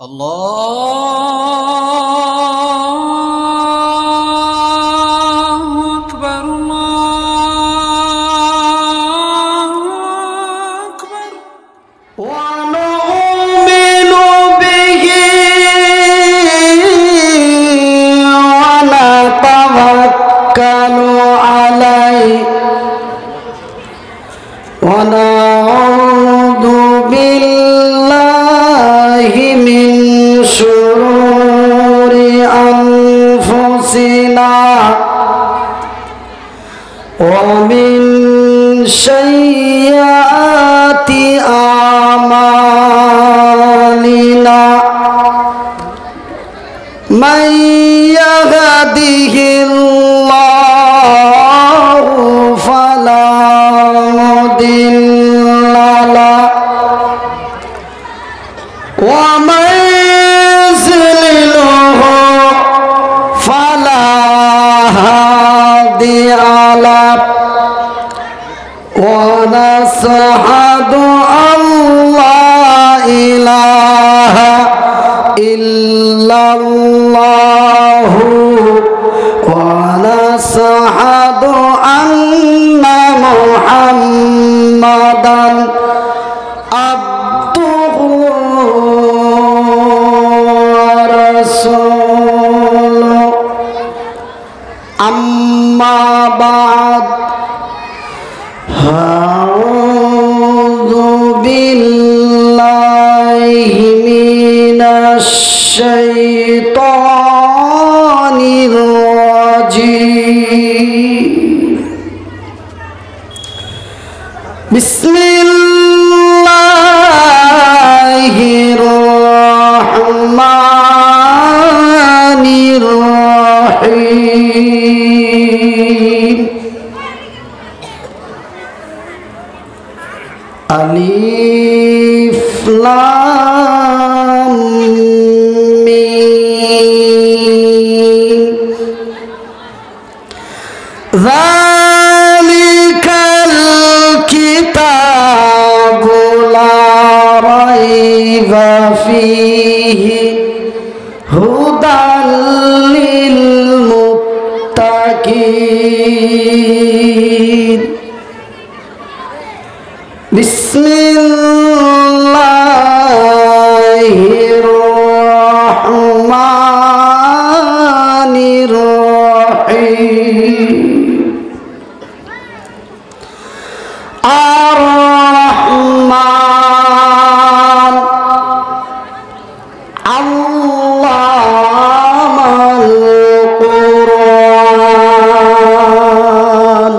আল্লাহু আকবার আল্লাহু আকবার ওয়া নু'মিনু বিহি ওয়া নাতাওয়াক্কালু আলাইহি ওয়া না'উযু বিল্লাহি মিন শুরুরি আনফুসিনা ওয়া মিন সাইয়্যাতি আমালিনা মান ইয়াহদিহিল্লাহু ফালা মুদিল্লা লাহু ওয়া মান يضلله فلا هادي له ونشهد أن لا إله إلا الله ونشهد أن محمدا عبده ورسوله أما بعد أعوذ بالله من الشيطان الرجيم بسم الله الرحمن الرحيم ألف لام ميم ذلك الكتاب لا ريب فيه هدى للمتقين بسم الله الرحمن الرحيم الرحمن علم القرآن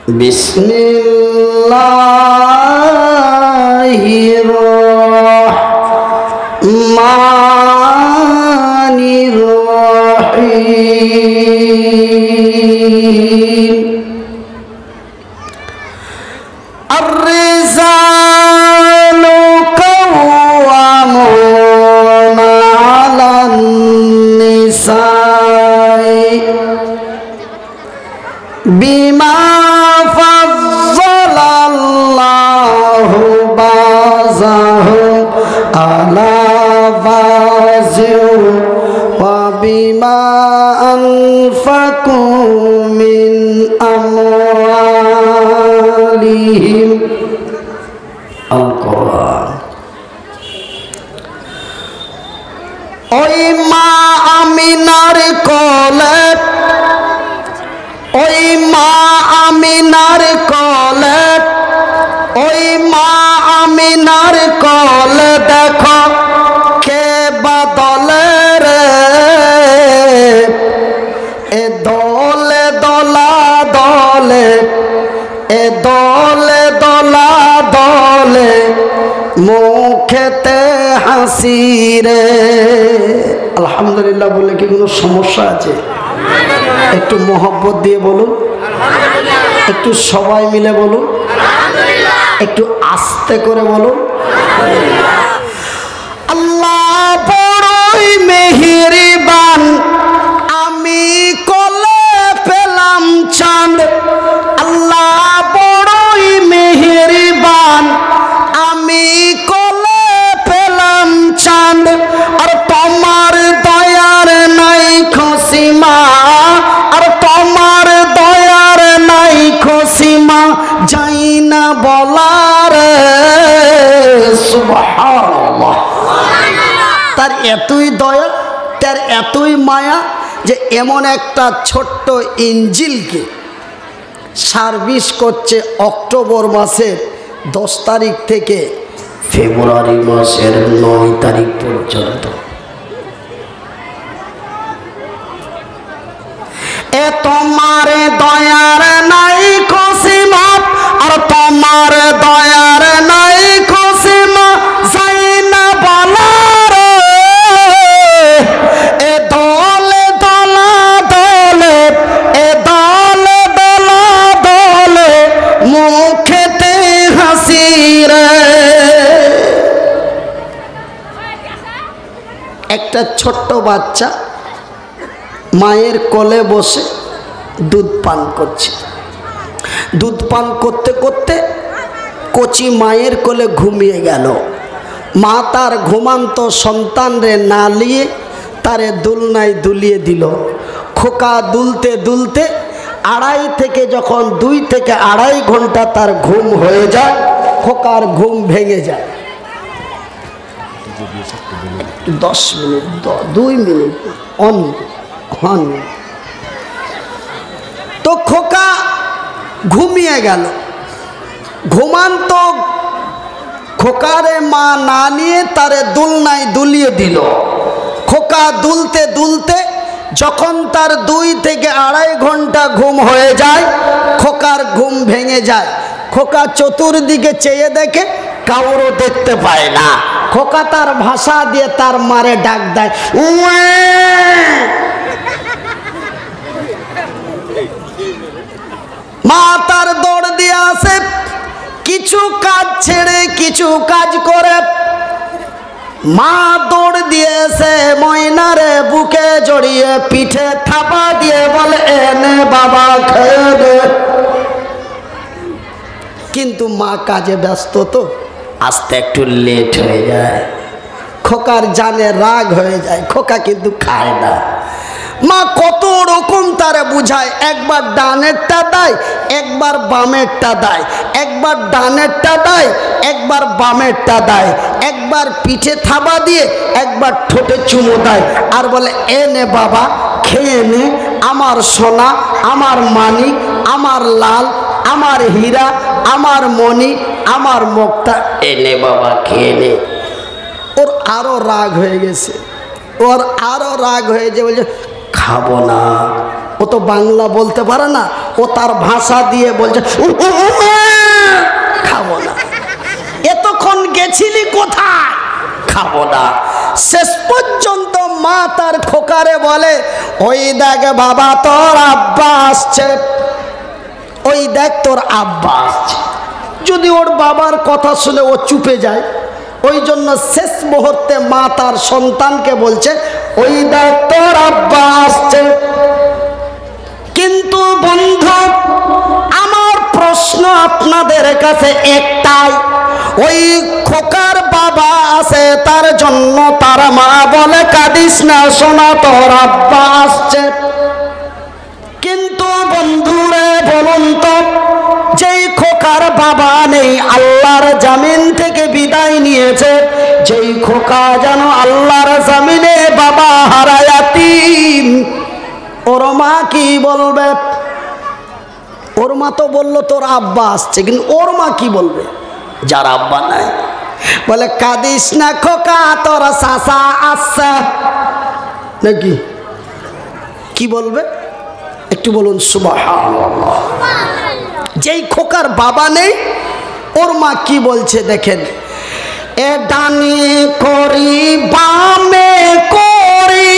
بسم الله الرحمن الرحيم الرجال قوامون على النساء بما فضل الله بعضهم على بعض وبما أنفقوا من أموالهم القرآن ওই মা আমিনার কোলে ওই মা আমিনার কোলে ওই মা আমিনার কোলে দেখো কে বদলে রে এ দলে দলা দলে এ দলে দলা দলে মুখেতে হাসি রে আলহামদুলিল্লাহ বলে কি কোনো সমস্যা আছে? একটু মোহব্বত দিয়ে বলুন, একটু সবাই মিলে বলুন, একটু আস্তে করে বলুন। আল্লাহ বড়ই মেহেরবান, আমি কোলে পেলাম চাঁদ। আল্লাহ বড়ই মেহেরবান, আমি বলার সুবহানাল্লাহ। তার এতই দয়া, তার এতই মায়া যে এমন একটা ছোট্ট ইঞ্জিলকে সার্ভিস করছে অক্টোবর মাসের 10 তারিখ থেকে ফেব্রুয়ারি মাসের 9 তারিখ পর্যন্ত। এ তোমার দয়ার নাই খুশিমা, আর তোমার দয়ার নাই খুশিমা যাই না বলার। এ দলে দলা দলে, এ দলে দলা দলে মুখেতে হাসি রে। একটা ছোট্ট বাচ্চা মায়ের কোলে বসে দুধ পান করছে। দুধ পান করতে করতে কচি মায়ের কোলে ঘুমিয়ে গেল। মা তার ঘুমান্ত সন্তান রে না নিয়ে তারে দুলনায় দুলিয়ে দিল। খোকা দুলতে দুলতে 2.5 থেকে যখন 2 থেকে 2.5 ঘন্টা তার ঘুম হয়ে যায়, খোকার ঘুম ভেঙে যায়। 10 মিনিট 2 মিনিট অন হন তো খোকা ঘুমিয়ে গেল। ঘুমান্ত খোকারে মা না নিয়ে তারে দুলনায় দুলিয়ে দিল। খোকা দুলতে দুলতে যখন তার 2 থেকে 2.5 ঘন্টা ঘুম হয়ে যায়, খোকার ঘুম ভেঙে যায়। খোকা চতুর্দিকে চেয়ে দেখে কাউরও দেখতে পায় না। খোকা তার ভাষা দিয়ে তার মারে ডাক দেয়, মা তার দৌড় দিয়ে আসে। কিছু কাজ ছেড়ে কিছু কাজ করে মা দৌড় দিয়ে এসে ময়নারে বুকে জড়িয়ে পিঠে থাপা দিয়ে বলে, এনে বাবা খেয়ে দে। কিন্তু মা কাজে ব্যস্ত তো আসতে একটু লেট হয়ে যায়। খোকার জানে রাগ হয়ে যায়, খোকা কিন্তু খায় না। মা কত রকম তারা বুঝায়, একবার ডানেরটা দেয়, একবার বামেরটা দেয়, একবার ডানেরটা দেয়, একবার বামেরটা দেয়, একবার পিঠে থাবা দিয়ে একবার ঠোঁটে চুমু দেয় আর বলে, এ নে বাবা খেয়ে নে, আমার সোনা, আমার মানিক, আমার লাল, আমার হীরা, আমার মণি, আমার মুক্তা, এ নে বাবা খেয়ে নে। ওর আরো রাগ হয়ে গেছে, ওর আরো রাগ হয়েছে, বলছে খাবো না। ও তো বাংলা বলতে পারে না, ও তার ভাষা দিয়ে বলছে খাবো না। এতক্ষণ গেছিলি কোথায়? খাবো না। শেষ পর্যন্ত মা তার খোকারে বলে, ওই দেখ বাবা তোর আব্বা আসছে, ওই দেখ তোর আব্বা আসছে। যদি ওর বাবার কথা শুনে ও চুপে যায়, ওই জন্য শেষ মুহূর্তে মা তার সন্তানকে বলছে, ওই দেখ তোর আব্বা আসছে। কিন্তু বন্ধু, আমার প্রশ্ন আপনাদের কাছে একটাই, ওই খোকার বাবা আছে তার জন্য তার মা বলে, কাঁদিস না সোনা তোর আব্বা আসছে। কিন্তু বন্ধুরে বলুন তো, যেই খোকার বাবা নেই, আল্লাহর জামিন থেকে বিদায় নিয়েছে, যেই খোকা যেন আল্লাহর জামিনে বাবা হারায়াতিম, ওর মা কি বলবে? ওর মা তো বললো তোর আব্বা আসছে, কিন্তু ওর মা কি বলবে যার আব্বা নাই? বলে, কাঁদিস না খোকা তোর চাচা আসছে নাকি? কি বলবে একটু বলুন সুবহানাল্লাহ। যেই খোকার বাবা নেই, ওর মা কি বলছে দেখেন, এ ডানে করি বামে করি,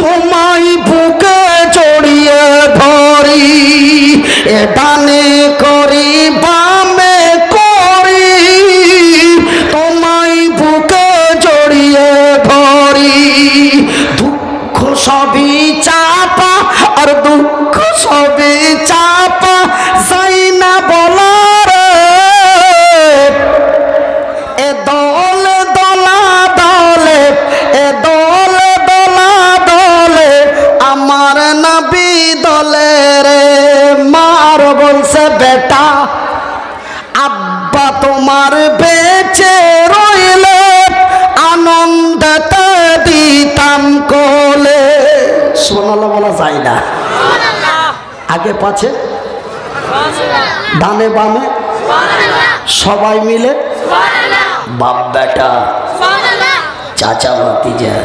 তোমায় বুকে জড়িয়ে ধরি, এ ডানে করি বামে করি, তোমায় বুকে জড়িয়ে ধরি, দুঃখ সবই চাপা আর দুঃখ সবই চাপা যাই না বেটা, আব্বা তোমার বেঁচে রইলে আনন্দতে দিতাম কোলে। সুবহানাল্লাহ বলা যায় না? আগে পাছে, ডানে বামে সবাই মিলে বাপ বেটা, চাচা ভাতিজা।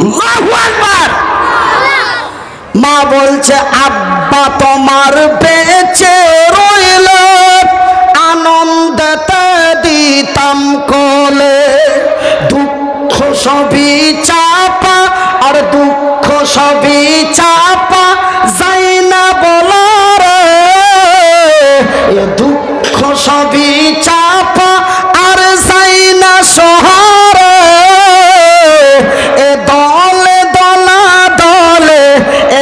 আল্লাহু আকবার। মা বলছে আব্বা তোমার বেঁচে রইল আনন্দতে দিতাম কোলে। দুঃখ সবই চাপা আর দুঃখ সবই চাপা যাই না বলার, দুঃখ সবই চাপা আর যাই না শহরে। এ দলে দলা দলে,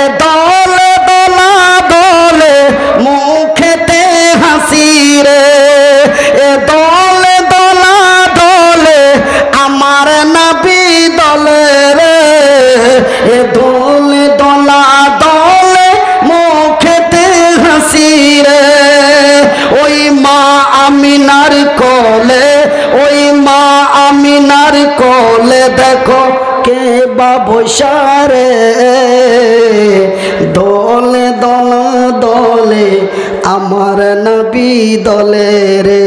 এ দলে দলা দলে মুখেতে হাসি রে। এ দলে দলা দলে আমার নবী দলে রে। এ দলে দলা দলে মুখেতে হাসি রে। ওই মা আমিনার কোলে, ওই মা আমিনার কোলে দেখো কে বা বৈশারে। দলে দলে দলে আমার নবী দলে রে।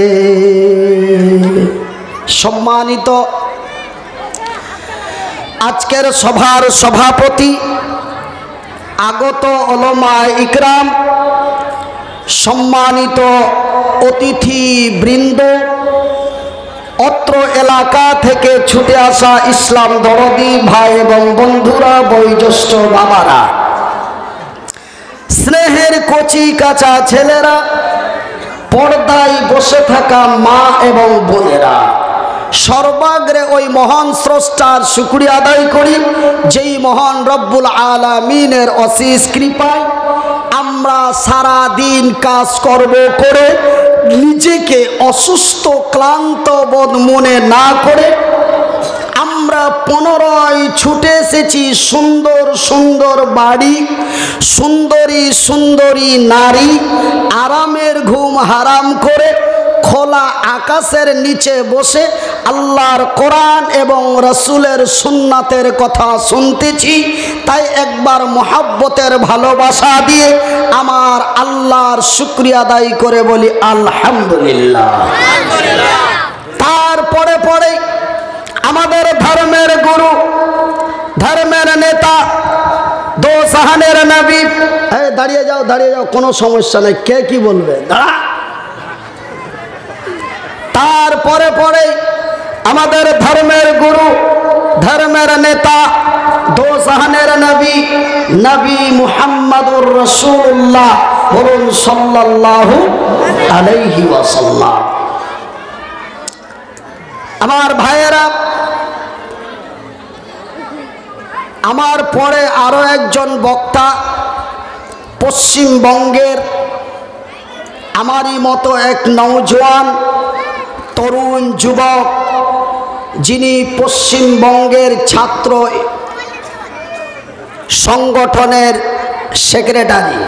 সম্মানিত আজকের সভার সভাপতি, আগত উলামা ইকরাম, সম্মানিত অতিথি বৃন্দ, অত্র এলাকা থেকে ছুটে আসা ইসলাম দরদি ভাই এবং বন্ধুরা, বয়োজ্যেষ্ঠ বাবারা, স্নেহের কচি কাঁচা ছেলেরা, পর্দায় বসে থাকা মা এবং বোনেরা, সর্বাগ্রে ওই মহান স্রষ্টার শুকরিয়া আদায় করি যেই মহান রব্বুল আলামিনের অশেষ কৃপায় আমরা সারা দিন কাজ করব করে নিজেকে অসুস্থ ক্লান্ত বোধ মনে না করে আমরা পুনরায় ছুটে এসেছি সুন্দর সুন্দর বাড়ি, সুন্দরী সুন্দরী নারী, আরামের ঘুম হারাম করে খোলা আকাশের নিচে বসে আল্লাহর কোরআন এবং রাসূলের সুন্নাতের কথা শুনতেছি। তাই একবার মহাব্বতের ভালোবাসা দিয়ে আমার আল্লাহর শুকরিয়া আদায় করে বলি আলহামদুলিল্লাহ। তারপরে পরে আমাদের ধর্মের গুরু, ধর্মের নেতা, দো জাহানের নবী, দাঁড়িয়ে যাও দাঁড়িয়ে যাও, কোনো সমস্যা নেই, কে কি বলবে দাঁড়া। তারপরে পরে আমাদের ধর্মের গুরু, ধর্মের নেতা, দো জাহানের নবী, নবী মুহাম্মদুর রাসূলুল্লাহ বলুন সাল্লাল্লাহু আলাইহি ওয়াসাল্লাম। আমার ভাইয়েরা, আমার পরে আরো একজন বক্তা পশ্চিমবঙ্গের আমারই মতো এক নওজোয়ান তরুণ যুবক, যিনি পশ্চিমবঙ্গের ছাত্র সংগঠনের সেক্রেটারি,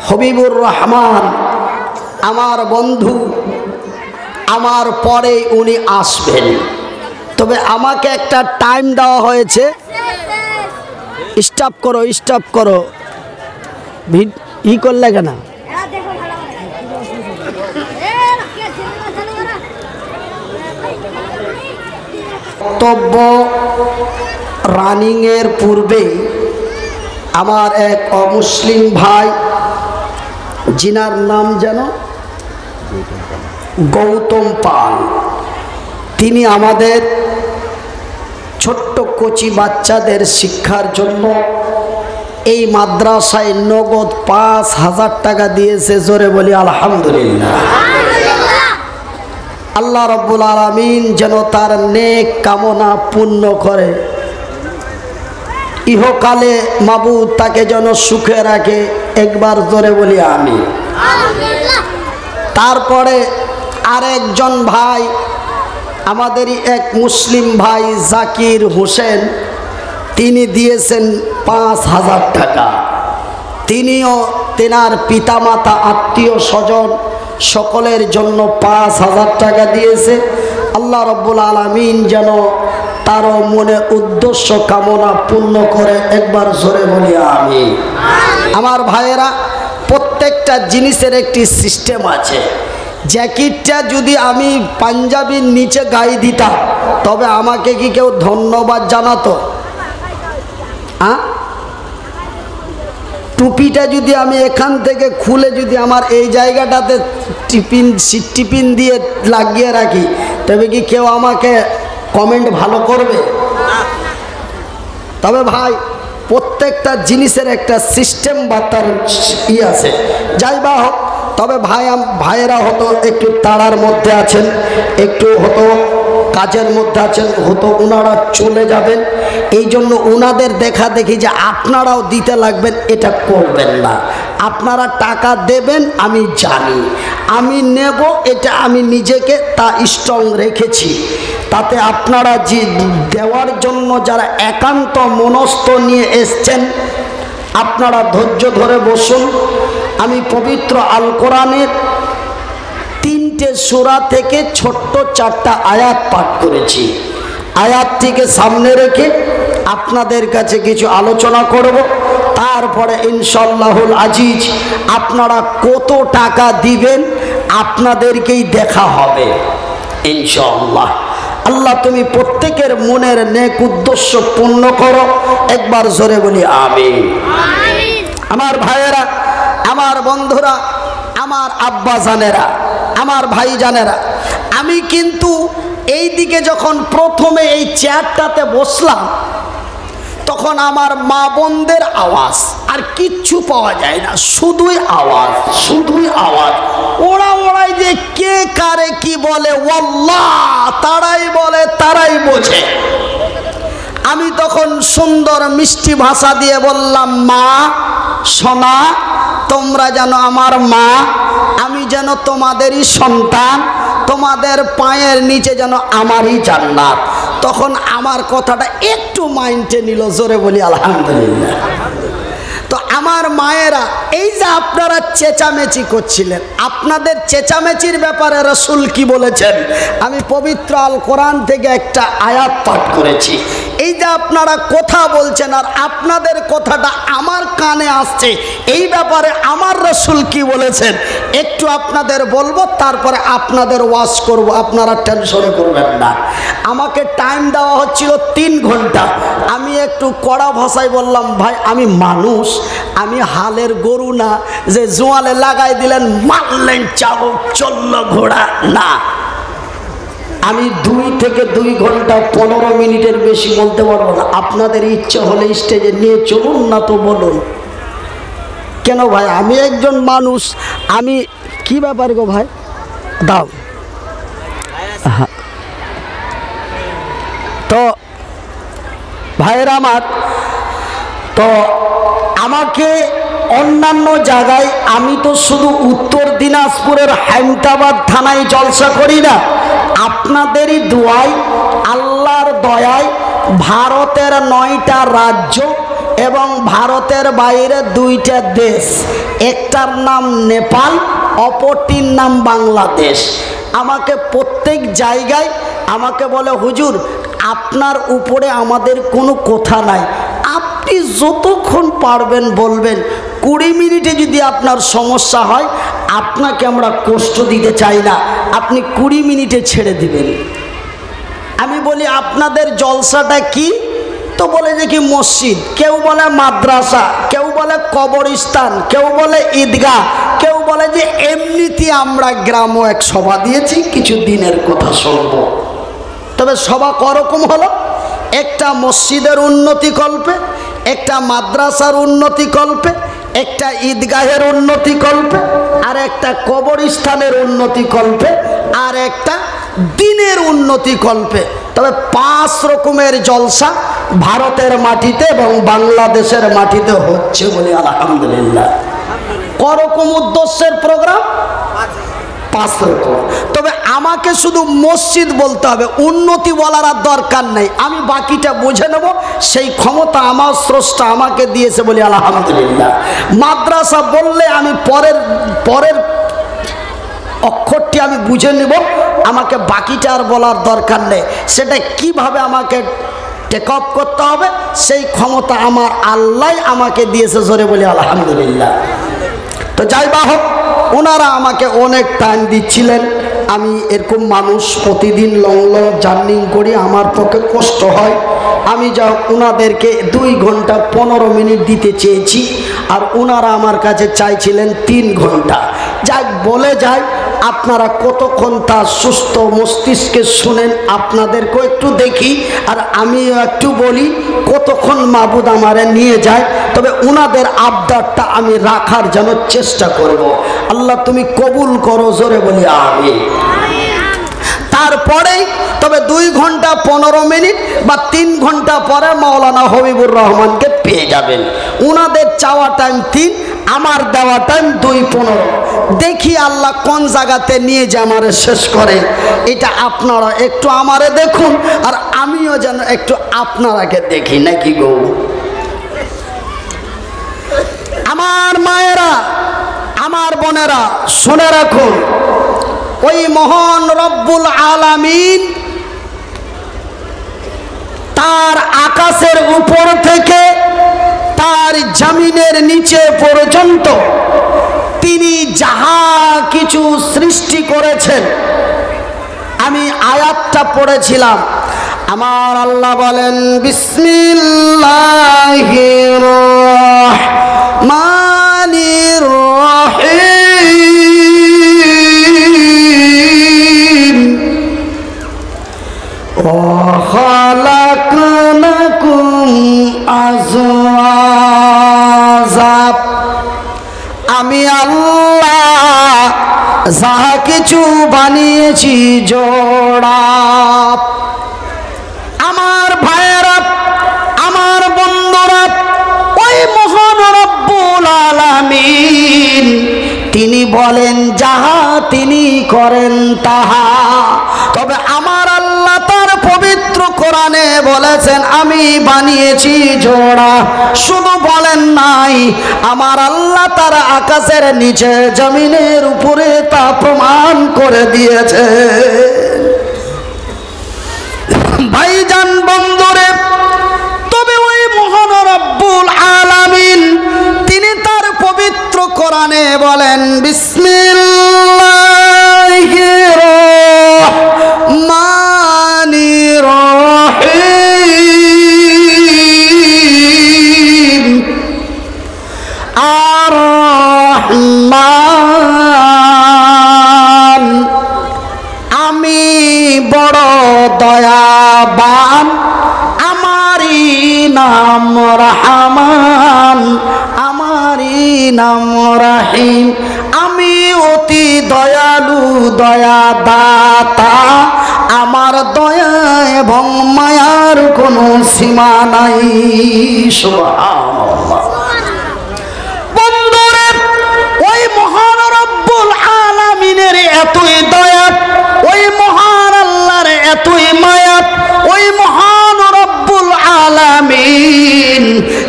হবিবুর রহমান, আমার বন্ধু। আমার পরে উনি আসবেন, তবে আমাকে একটা টাইম দেওয়া হয়েছে। স্টপ করো, স্টপ করো, ই করলে কেন? বক্তব্য রানিংয়ের পূর্বে আমার এক অমুসলিম ভাই, যিনার নাম যেন গৌতম পাল, তিনি আমাদের ছোট্ট কচি বাচ্চাদের শিক্ষার জন্য এই মাদ্রাসায় নগদ ৫,০০০ টাকা দিয়েছে। জোরে বলি আলহামদুলিল্লাহ। আল্লাহ রব্বুল আলামিন যেন তার নেক কামনা পূর্ণ করে, ইহকালে মাবুদ তাকে যেন সুখে রাখে। একবার জোরে বলি আমিন। তারপরে আরেকজন ভাই, আমাদেরই এক মুসলিম ভাই জাকির হোসেন, তিনি দিয়েছেন ৫,০০০ টাকা। তিনিও তেনার পিতামাতা আত্মীয় স্বজন সকলের জন্য 5,000 টাকা দিয়েছে। আল্লাহ রব্বুল আলামিন যেন তারও মনে উদ্দেশ্য কামনা পূর্ণ করে, একবার জোরে বলি আমিন। আমার ভাইয়েরা, প্রত্যেকটা জিনিসের একটি সিস্টেম আছে। জ্যাকেটটা যদি আমি পাঞ্জাবির নিচে গায়ে দিতাম তবে আমাকে কি কেউ ধন্যবাদ জানাতো? টুপিটা যদি আমি এখান থেকে খুলে যদি আমার এই জায়গাটাতে টিপিন দিয়ে লাগিয়ে রাখি তবে কি কেউ আমাকে কমেন্ট ভালো করবে? তবে ভাই, প্রত্যেকটা জিনিসের একটা সিস্টেম বা তার আছে, যাই বা হোক। তবে ভাইয়েরা হতো একটু তাড়ার মধ্যে আছেন, একটু হতো কাজের মধ্যে আছেন, হতো ওনারা চলে যাবেন। এই জন্য ওনাদের দেখা দেখি যে আপনারাও দিতে লাগবেন, এটা করবেন না। আপনারা টাকা দেবেন আমি জানি, আমি নেব, এটা আমি নিজেকে তা স্ট্রং রেখেছি। তাতে আপনারা যে দেওয়ার জন্য যারা একান্ত মনস্থ নিয়ে এসছেন আপনারা ধৈর্য ধরে বসুন। আমি পবিত্র আল কোরআনের 3টে সূরা থেকে ছোট্ট 4টা আয়াত পাঠ করেছি। আয়াতটিকে সামনে রেখে আপনাদের কাছে কিছু আলোচনা করব। তারপরে ইনশাআল্লাহুল আজিজ আপনারা কত টাকা দিবেন আপনাদেরকেই দেখা হবে ইনশাআল্লাহ। আল্লাহ তুমি প্রত্যেকের মনের নেক উদ্দেশ্য পূর্ণ করো, একবার জোরে বলি আমিন। আমার ভাইয়েরা, আমার বন্ধুরা, আমার আব্বা জানেরা, আমার ভাই জানেরা, আমি কিন্তু এই দিকে যখন প্রথমে এই চেয়ারটাতে বসলাম তখন আমার মা বোনদের আওয়াজ, আর কিচ্ছু পাওয়া যায় না, শুধুই আওয়াজ, শুধুই আওয়াজ। ওরাই যে কে কারে কি বলে ওয়াল্লাহ তারাই বলে, তারাই বোঝে। আমি তখন সুন্দর মিষ্টি ভাষা দিয়ে বললাম, মা সোনা, তোমরা যেন আমার মা, আমি যেন তোমাদেরই সন্তান, তোমাদের পায়ের নিচে যেন আমারই জান্নাত। তখন আমার কথাটা একটু মাইন্ডে নিল, জোরে বলি আলহামদুলিল্লাহ। তো আমার মায়েরা, এই যে আপনারা চেঁচামেচি করছিলেন, আপনাদের চেঁচামেচির ব্যাপারে রাসূল কি বলেছেন আমি পবিত্র আল কোরআন থেকে একটা আয়াত পাঠ করেছি। এই যে আপনারা কথা বলছেন আর আপনাদের কথাটা আমার কানে আসছে, এই ব্যাপারে আমার রাসূল কি বলেছেন একটু আপনাদের বলবো, তারপরে আপনাদের ওয়াজ করব, আপনারা টেনশন করবেন না। আমাকে টাইম দেওয়া হচ্ছিল 3 ঘন্টা। আমি একটু কড়া ভাষায় বললাম, ভাই আমি মানুষ, আমি হালের গরু না যে জোয়ালে লাগাই দিলেন মারলেন চাবুক চলল ঘোড়া, না। আমি 2 থেকে 2 ঘন্টা 15 মিনিটের বেশি বলতে পারবো না। আপনাদের ইচ্ছে হলে স্টেজে নিয়ে চলুন, না তো বলুন। কেন ভাই, আমি একজন মানুষ, আমি কি ব্যাপার গো ভাই, দাও। তো ভাইয়েরা আমার, তো আমাকে অন্যান্য জায়গায়, আমি তো শুধু উত্তর দিনাজপুরের হায়দ্রাবাদ থানায় জলসা করি না, আপনাদেরই দোয়ায়, আল্লাহর দয়ায় ভারতের 9টা রাজ্য এবং ভারতের বাইরে 2টা দেশ, একটার নাম নেপাল, অপরটির নাম বাংলাদেশ। আমাকে প্রত্যেক জায়গায় আমাকে বলে, হুজুর আপনার উপরে আমাদের কোনো কথা নাই, আপনি যতক্ষণ পারবেন বলবেন। 20 মিনিটে যদি আপনার সমস্যা হয়, আপনাকে আমরা কষ্ট দিতে চাই না, আপনি 20 মিনিটে ছেড়ে দিবেন। আমি বলি আপনাদের জলসাটা কি? তো বলে যে কি মসজিদ, কেউ বলে মাদ্রাসা, কেউ বলে কবরস্থান, কেউ বলে ঈদগাহ, কেউ বলে যে এমনিতে আমরা গ্রামও এক সভা দিয়েছি, কিছু দিনের কথা শুনবো। তবে সভা করকম হলো, একটা মসজিদের উন্নতি কল্পে, একটা মাদ্রাসার উন্নতি কল্পে, একটা ঈদগাহের উন্নতি কল্পে, আর একটা কবরস্থানের উন্নতি কল্পে, আর একটা দিনের উন্নতি কল্পে। তবে 5 রকমের জলসা ভারতের মাটিতে এবং বাংলাদেশের মাটিতে হচ্ছে বলে আলহামদুলিল্লাহ। করকম উদ্দেশ্যের প্রোগ্রাম 5 রকম। তবে আমাকে শুধু মসজিদ বলতে হবে, উন্নতি বলার আর দরকার নেই, আমি বাকিটা বুঝে নেব। সেই ক্ষমতা আমার স্রষ্টা আমাকে দিয়েছে বলি আলহামদুলিল্লাহ। মাদ্রাসা বললে আমি পরের অক্ষরটি আমি বুঝে নেব, আমাকে বাকিটা আর বলার দরকার নেই। সেটা কিভাবে আমাকে টেক আপ করতে হবে সেই ক্ষমতা আমার আল্লাহ আমাকে দিয়েছে, জোরে বলি আলহামদুলিল্লাহ। তো যাই বা হোক, ওনারা আমাকে অনেক টাইম দিচ্ছিলেন। আমি এরকম মানুষ, প্রতিদিন লং লং জার্নি করি, আমার পক্ষে কষ্ট হয়। আমি যা ওনাদেরকে 2 ঘন্টা 15 মিনিট দিতে চেয়েছি, আর ওনারা আমার কাছে চাইছিলেন 3 ঘন্টা। যাক, বলে যাই, আপনারা কতক্ষণ তা সুস্থ মস্তিষ্কে শুনেন, আপনাদেরকেও একটু দেখি আর আমিও একটু বলি কতক্ষণ মাবুদ আমারে নিয়ে যায়। তবে ওনাদের আবদারটা আমি রাখার যেন চেষ্টা করব। আল্লাহ তুমি কবুল করো, জোরে বলি আমিন। তারপরেই তবে 2 ঘন্টা 15 মিনিট বা 3 ঘন্টা পরে মাওলানা হবিবুর রহমানকে পেয়ে যাবেন। ওনাদের চাওয়া টাইম 3, আমার দেওয়া টাইম 2:15। দেখি আল্লাহ কোন জায়গাতে নিয়ে যে আমারে শেষ করে। এটা আপনারা একটু আমারে দেখুন, আর আমিও যেন একটু আপনারাকে দেখি, নাকি গো? আমার মায়েরা, আমার বোনেরা, শুনে রাখুন, ওই মহান রব্বুল আলামিন তার আকাশের উপর থেকে তার জমিনের নিচে পর্যন্ত তিনি যাহা কিছু সৃষ্টি করেছেন, আমি আয়াতটা পড়েছিলাম। আমার আল্লাহ বলেন, বিসমিল্লাহির রহমানির রহিম, খালাকনাকুম আজওয়াজা। আমি আল্লাহ যাহা কিছু বানিয়েছি জোড়া। আমার ভাইয়েরা, আমার বন্ধুরা, ওই মহান রব্বুল আলামিন তিনি বলেন যাহা, তিনি করেন তাহা। তবে আমার আল্লাহ তার পবিত্র কোরআনে বলেছেন আমি বানিয়েছি জোড়া। শুধু বলেন নাই, আমার আল্লাহ তার আকাশের নিচে জমিনের উপরে তা প্রমাণ করে দিয়েছে। ভাইজান, বন্ধুরে, তবে ওই মহান রব্বুল আলামিন তিনি তার পবিত্র কোরআনে বলেন, বিসমিল্লাহির রহমানির রহিম, আর রহমান, আমি বড় দয়াবান, আমারই নাম রহমান, আমারই নাম রহিম। আমি অতি দয়ালু, দয়া দাতা, আমার দয়া এবং মায়ার কোনো সীমা নাই। সুবহানাল্লাহ। বন্ধুরা, ওই মহান রব্বুল আলামিনের এতই দয়া, ওই মহান আল্লাহর এতই মায়া, ওই মহান রব্বুল আলামিন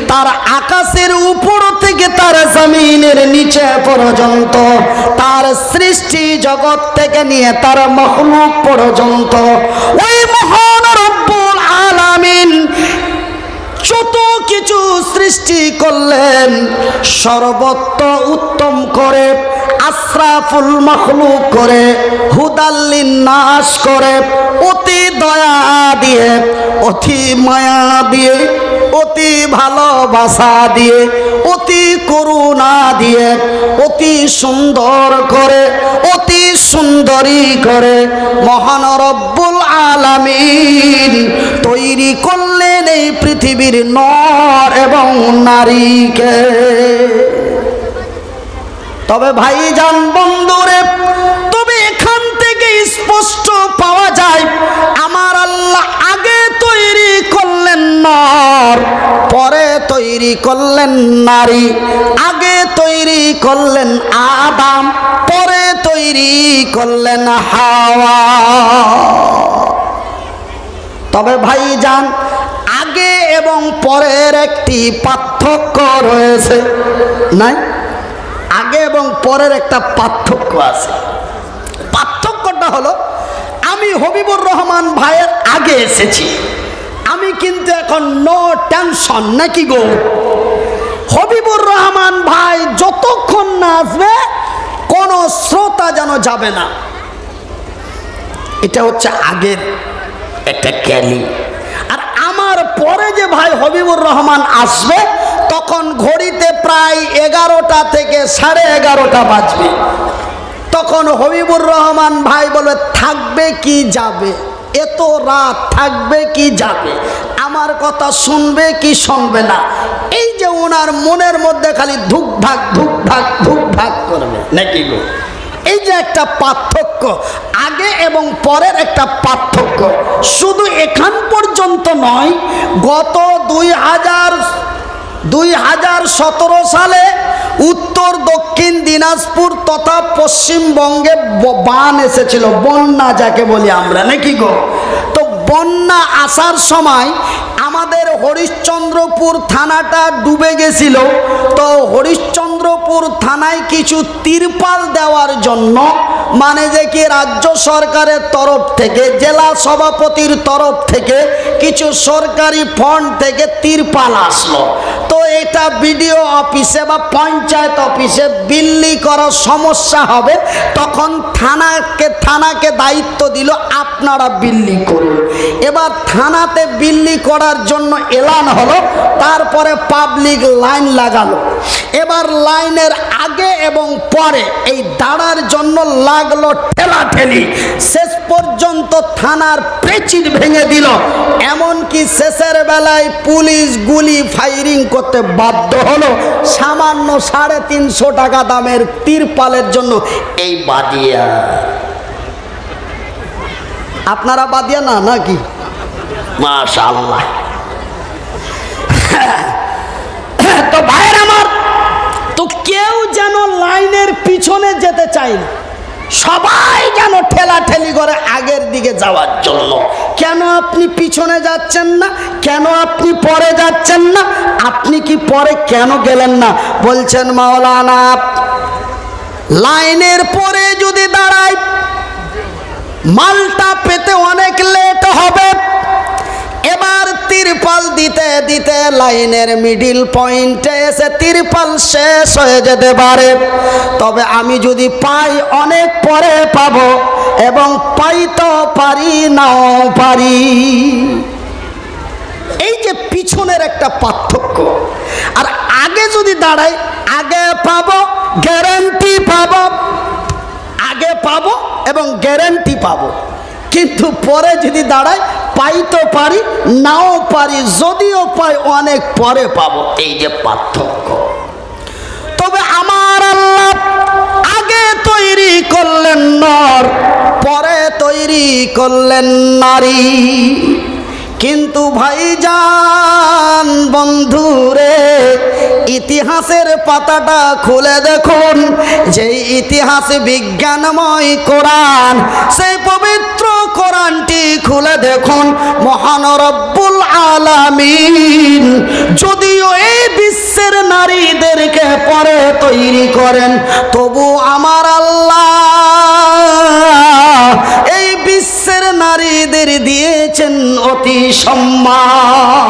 তার আকাশের উপর থেকে তার জমিনের নিচে পর্যন্ত, তার সৃষ্টি জগৎ থেকে নিয়ে তার মখলুক পর্যন্ত, ওই মহান রব্বুল আলামিন যত কিছু সৃষ্টি করলেন সর্বত্র উত্তম করে, আশরাফুল মখলুক করে, হুদাল্লিন নাস করে, অতি দয়া দিয়ে, অতি মায়া দিয়ে, অতি ভালোবাসা দিয়ে, অতি করুণা দিয়ে, অতি সুন্দর করে, অতি সুন্দরী করে মহান রব্বুল আলামিন তৈরি করলেন এই পৃথিবীর নর এবং নারীকে। তবে ভাইজান, বন্ধুরে, তবে এখান থেকে স্পষ্ট পাওয়া যায় আমার আল্লাহ আগে তৈরি করলেন নর, পরে তৈরি করলেন নারী, আগে তৈরি করলেন আদম, পরে তৈরি করলেন হাওয়া। তবে ভাইজান, আগে এবং পরের একটি পার্থক্য রয়েছে, নাই? আগে এবং পরের একটা পার্থক্য আছে। পার্থক্যটা হলো, আমি হবিবুর রহমান ভাইয়ের আগে এসেছি, আমি কিন্তু এখন নো টেনশন, নাকি গো? হবিবুর রহমান ভাই যতক্ষণ না আসবে কোন শ্রোতা যেন যাবে না। এটা হচ্ছে আগের একটা ক্যালি। আর আমার পরে যে ভাই হবিবুর রহমান আসবে, তখন ঘড়িতে প্রায় 11টা থেকে 11:30 বাজবে। তখন হবিবুর রহমান ভাই বলবে, থাকবে কি যাবে? এত রাত থাকবে কি যাবে? আমার কথা শুনবে কি শুনবে না? এই যে ওনার মনের মধ্যে খালি ধুক ভাগ ধুক ভাগ ধুক ভাগ করবে, নাকি গো? এই যে একটা পার্থক্য, আগে এবং পরের একটা পার্থক্য। শুধু এখান পর্যন্ত নয়, গত 2017 সালে উত্তর দক্ষিণ দিনাজপুর তথা পশ্চিমবঙ্গে বান এসেছিল, বন্যা যাকে বলি আমরা, নাকি গো? তো বন্যা আসার সময় আমাদের হরিশ্চন্দ্রপুর থানাটা ডুবে গেছিল। তো হরিশ্চন্দ্রপুর থানায় কিছু তিরপাল দেওয়ার জন্য, মানে যে কি রাজ্য সরকারের তরফ থেকে, জেলা সভাপতির তরফ থেকে কিছু সরকারি ফান্ড থেকে তিরপাল আসলো। তো এটা বিডিও অফিসে বা পঞ্চায়েত অফিসে বিল্লি করার সমস্যা হবে, তখন থানাকে দায়িত্ব দিল, আপনারা বিল্লি করুন। এবার থানাতে বিল্লি করার জন্য এলান হলো, তারপরে পাবলিক লাইন লাগালো। এবার লাইনের আগে এবং পরে এই দাঁড়ার জন্য লাগলো ঠেলাঠেলি, শেষ পর্যন্ত থানার প্রেচির ভেঙে দিল। এমনকি শেষের বেলায় পুলিশ গুলি ফায়ারিং করতে বাধ্য হলো, সামান্য 350 টাকা দামের তিরপালের জন্য। এই বাদিয়া, আপনারা বাদিয়া না নাকি? মাশাআল্লাহ। তো ভাইয়ের আমার, তো কেউ যেন লাইনের পিছনে যেতে চায় না, সবাই যেন ঠেলাঠেলি করে আগের দিকে যাওয়ার জন্য। কেন আপনি পিছনে যাচ্ছেন না? কেন আপনি পরে যাচ্ছেন না? আপনি কি পরে কেন গেলেন না? বলছেন মাওলানা, লাইনের পরে যদি দাঁড়াই মালটা পেতে অনেক লেট হবে। এবার তিরপাল দিতে দিতে লাইনের মিডিল পয়েন্টে এসে তিরপাল শেষ হয়ে যেতে পারে। তবে আমি যদি পাই অনেক পরে পাবো, এবং পাইতেও পারি নাও পারি। এই যে পিছনের একটা পার্থক্য। আর আগে যদি দাঁড়াই, আগে পাবো, গ্যারান্টি পাবো, আগে পাবো এবং গ্যারান্টি পাবো। কিন্তু পরে যদি দাঁড়াই, পাইতে পারি নাও পারি, যদিও পাই অনেক পরে পাবো। এই যে পার্থক্য। তবে আমার আল্লাহ আগে তৈরি করলেন নর, পরে তৈরি করলেন নারী। কিন্তু ভাইজান বন্ধুরে, ইতিহাসের পাতাটা খুলে দেখুন, যে ইতিহাস বিজ্ঞানময় কোরআন, সেই পবিত্র কোরআনটি খুলে দেখুন। মহান রব্বুল আলামিন যদিও এই বিশ্বের নারীদেরকে পরে তৈরি করেন, তবু আমার আল্লাহ এই বিশ্বের নারীদের দিয়েছেন অতি সম্মান।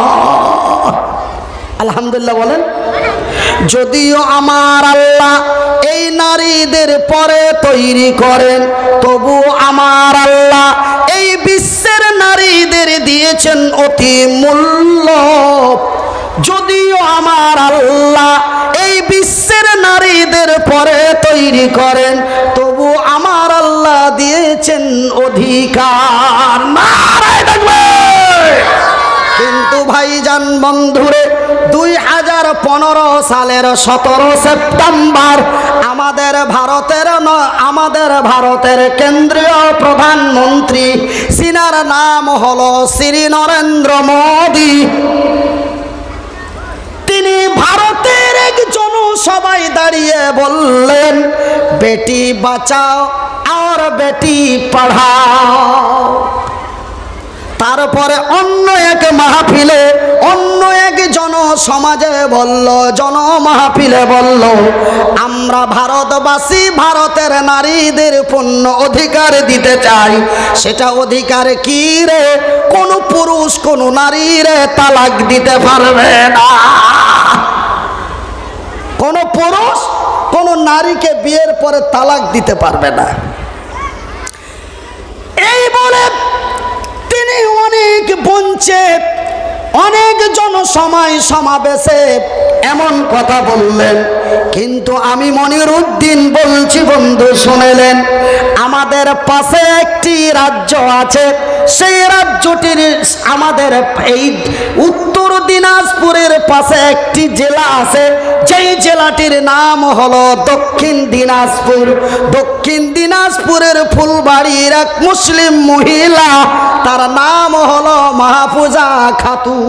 আলহামদুলিল্লাহ বলেন। যদিও আমার আল্লাহ এই নারীদের পরে তৈরি করেন, তবু আমার আল্লাহ এই বিশ্বের নারীদের দিয়েছেন অতি মূল্য। যদিও আমার আল্লাহ এই বিশ্বের নারীদের পরে তৈরি করেন, তবু আমার আল্লাহ দিয়েছেন অধিকার। কিন্তু ভাইজান বন্ধুরে, 2015 সালের 17 সেপ্টেম্বর আমাদের ভারতের কেন্দ্রীয় প্রধানমন্ত্রী, সিনার নাম হলো শ্রী নরেন্দ্র মোদী। তিনি ভারতের এক সবাই দাঁড়িয়ে বললেন, বেটি বাঁচাও আর বেটি পড়াও। তারপরে অন্য এক মাহফিলে অন্য এক জনসমাজে বলল, জনমাহফিলে বলল, আমরা ভারতবাসী ভারতের নারীদের পূর্ণ অধিকার দিতে চাই। সেটা অধিকার কি রে? কোন পুরুষ কোন নারীরে তালাক দিতে পারবে না। কোন পুরুষ কোন নারীকে বিয়ের পরে তালাক দিতে পারবে না। এই বলে তিনি অনেক মঞ্চে অনেক সমাবেশে এমন কথা বললেন। কিন্তু আমি মনিরউদ্দিন বলছি, বন্ধু শুনেলেন, আমাদের পাশে একটি রাজ্য আছে, সেই রাজ্যটির আমাদের এই উত্তর দিনাজপুরের পাশে একটি জেলা আছে, যেই জেলাটির নাম হলো দক্ষিণ দিনাজপুর। দক্ষিণ দিনাজপুরের ফুলবাড়ির এক মুসলিম মহিলা, তার নাম হলো মাহফুজা খাতুন।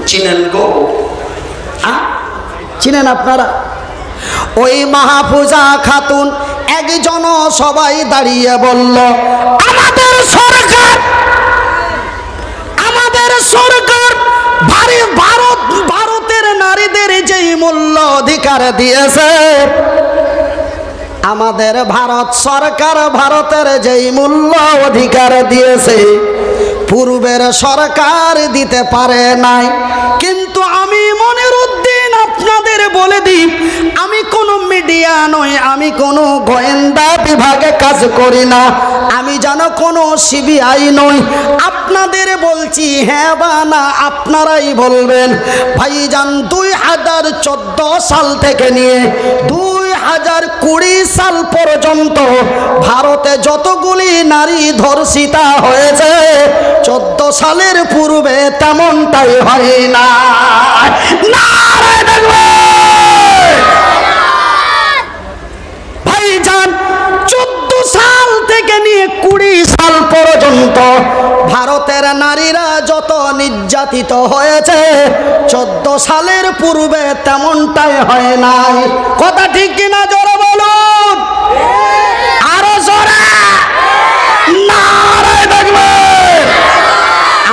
চিনেন গো? চিনেন আপনারা? ওই মাহফুজা খাতুন একজন সবাই দাঁড়িয়ে বলল, আমাদের সরকার ভারতের নারীদের যেই মূল্য অধিকার দিয়েছে, আমাদের ভারত সরকার ভারতের যেই মূল্য অধিকার দিয়েছে, পূর্বের সরকার দিতে পারে নাই। কিন্তু আমি মনিরউদ্দিন আপনাদের বলে দিই, আমি কোনো মিডিয়া নই, আমি কোনো গোয়েন্দা বিভাগে কাজ করি না, আমি যেন কোনো সিবিআই নই। আপনাদের বলছি হ্যাঁ বা না, আপনারাই বলবেন। ভাইজান 2014 সাল থেকে নিয়ে 2020 সাল পর্যন্ত ভারতে যতগুলি নারী ধর্ষিতা হয়েছে, 14 সালের পূর্বে তেমনটাই হয় না। ভাইজান 14 সাল থেকে নিয়ে 20 সাল পর্যন্ত ভারতের নারীরা যত নির্যাতিত হয়েছে, 14 সালের পূর্বে তেমনটাই হয় নাই। কথা ঠিক কিনা জোরে বলুন, আরো জোরে। নারে দেখবে।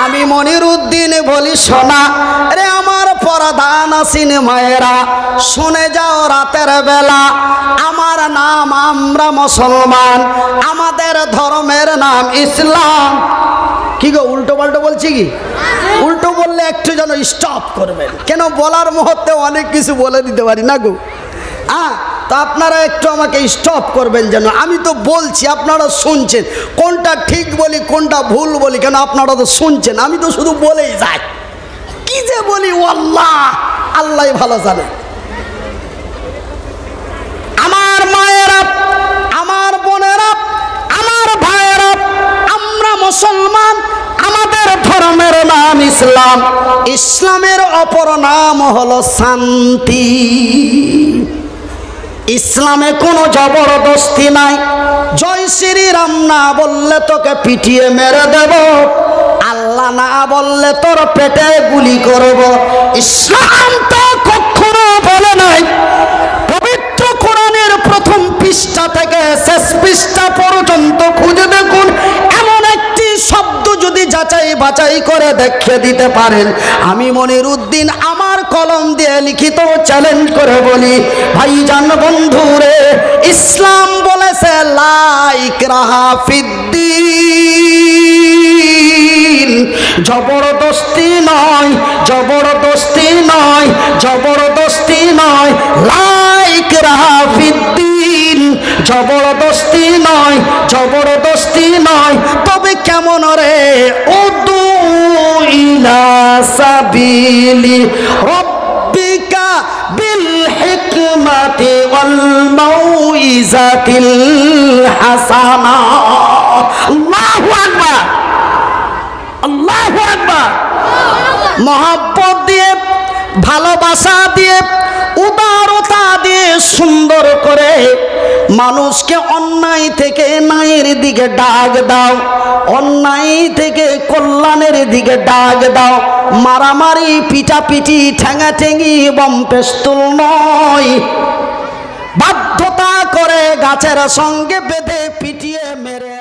আমি মনিরউদ্দিন বলি, শোনা রে আমার প্রধান সিনেমায়েরা, শুনে যাও রাতের বেলা, আমার নাম, আমরা মুসলমান, আমাদের ধর্মের নাম ইসলাম। কি গো, উল্টো পাল্টো বলছি কি? উল্টো বললে একটু যেন স্টপ করবেন, কেন বলার মুহূর্তে অনেক কিছু বলে দিতে পারি না গো। তো আপনারা একটু আমাকে স্টপ করবেন যেন। আমি তো বলছি, আপনারা শুনছেন, কোনটা ঠিক বলি কোনটা ভুল বলি, কেন আপনারা তো শুনছেন, আমি তো শুধু বলেই যাই। কি যে বলি আল্লাহ আল্লাহ ভালো জানে। আমার মায়েরা, আমার বোনেরা, আমার ভাইয়েরা, আমরা মুসলমান, আমাদের ধর্মের নাম ইসলাম। ইসলামের অপর নাম হলো শান্তি। ইসলামে কোনো জবরদস্তি নাই। জয় শ্রীরাম না বললে তোকে পিটিয়ে মেরে দেব, আল্লাহ না বললে তোর পেটে গুলি করব। ইসলাম তো কখনো বলে নাই। পবিত্র কোরআনের প্রথম পৃষ্ঠা থেকে শেষ পৃষ্ঠা পর্যন্ত খুঁজে দেখুন, এমন একটি শব্দ যদি যাচাই বাছাই করে দেখিয়ে দিতে পারেন, আমি মনিরউদ্দিন আমার কলম দিয়ে লিখিত চ্যালেঞ্জ করে বলি, ভাইজান বন্ধুরে, ইসলাম বলেছে লা ইকরাহা ফিদ্দিন, জবরদস্তি নয়, জবরদস্তি নয়, জবরদস্তি নয়, লা ইকরাহা ফিদ্দিন, জবরদস্তি নয়, জবরদস্তি নয়। তবে কেমন রে? উদু ইলা সাবিলি রাব্বিকা বিল হিকমাতি ওয়াল মাউইজাতিল হাসানা। আল্লাহু আকবার, আল্লাহু আকবার। মহব্বত দিয়ে, ভালোবাসা দিয়ে, উদারতা দিয়ে সুন্দর করে মানুষকে অন্যায় থেকে ন্যায়ের দিকে ডাক দাও, অন্যায় থেকে কল্যাণের দিকে ডাক দাও। মারামারি, পিটাপিটি, ঠ্যাঙাঠেঙি, বম পেস্তুল নয়। বাধ্যতা করে গাছের সঙ্গে বেঁধে পিটিয়ে মেরে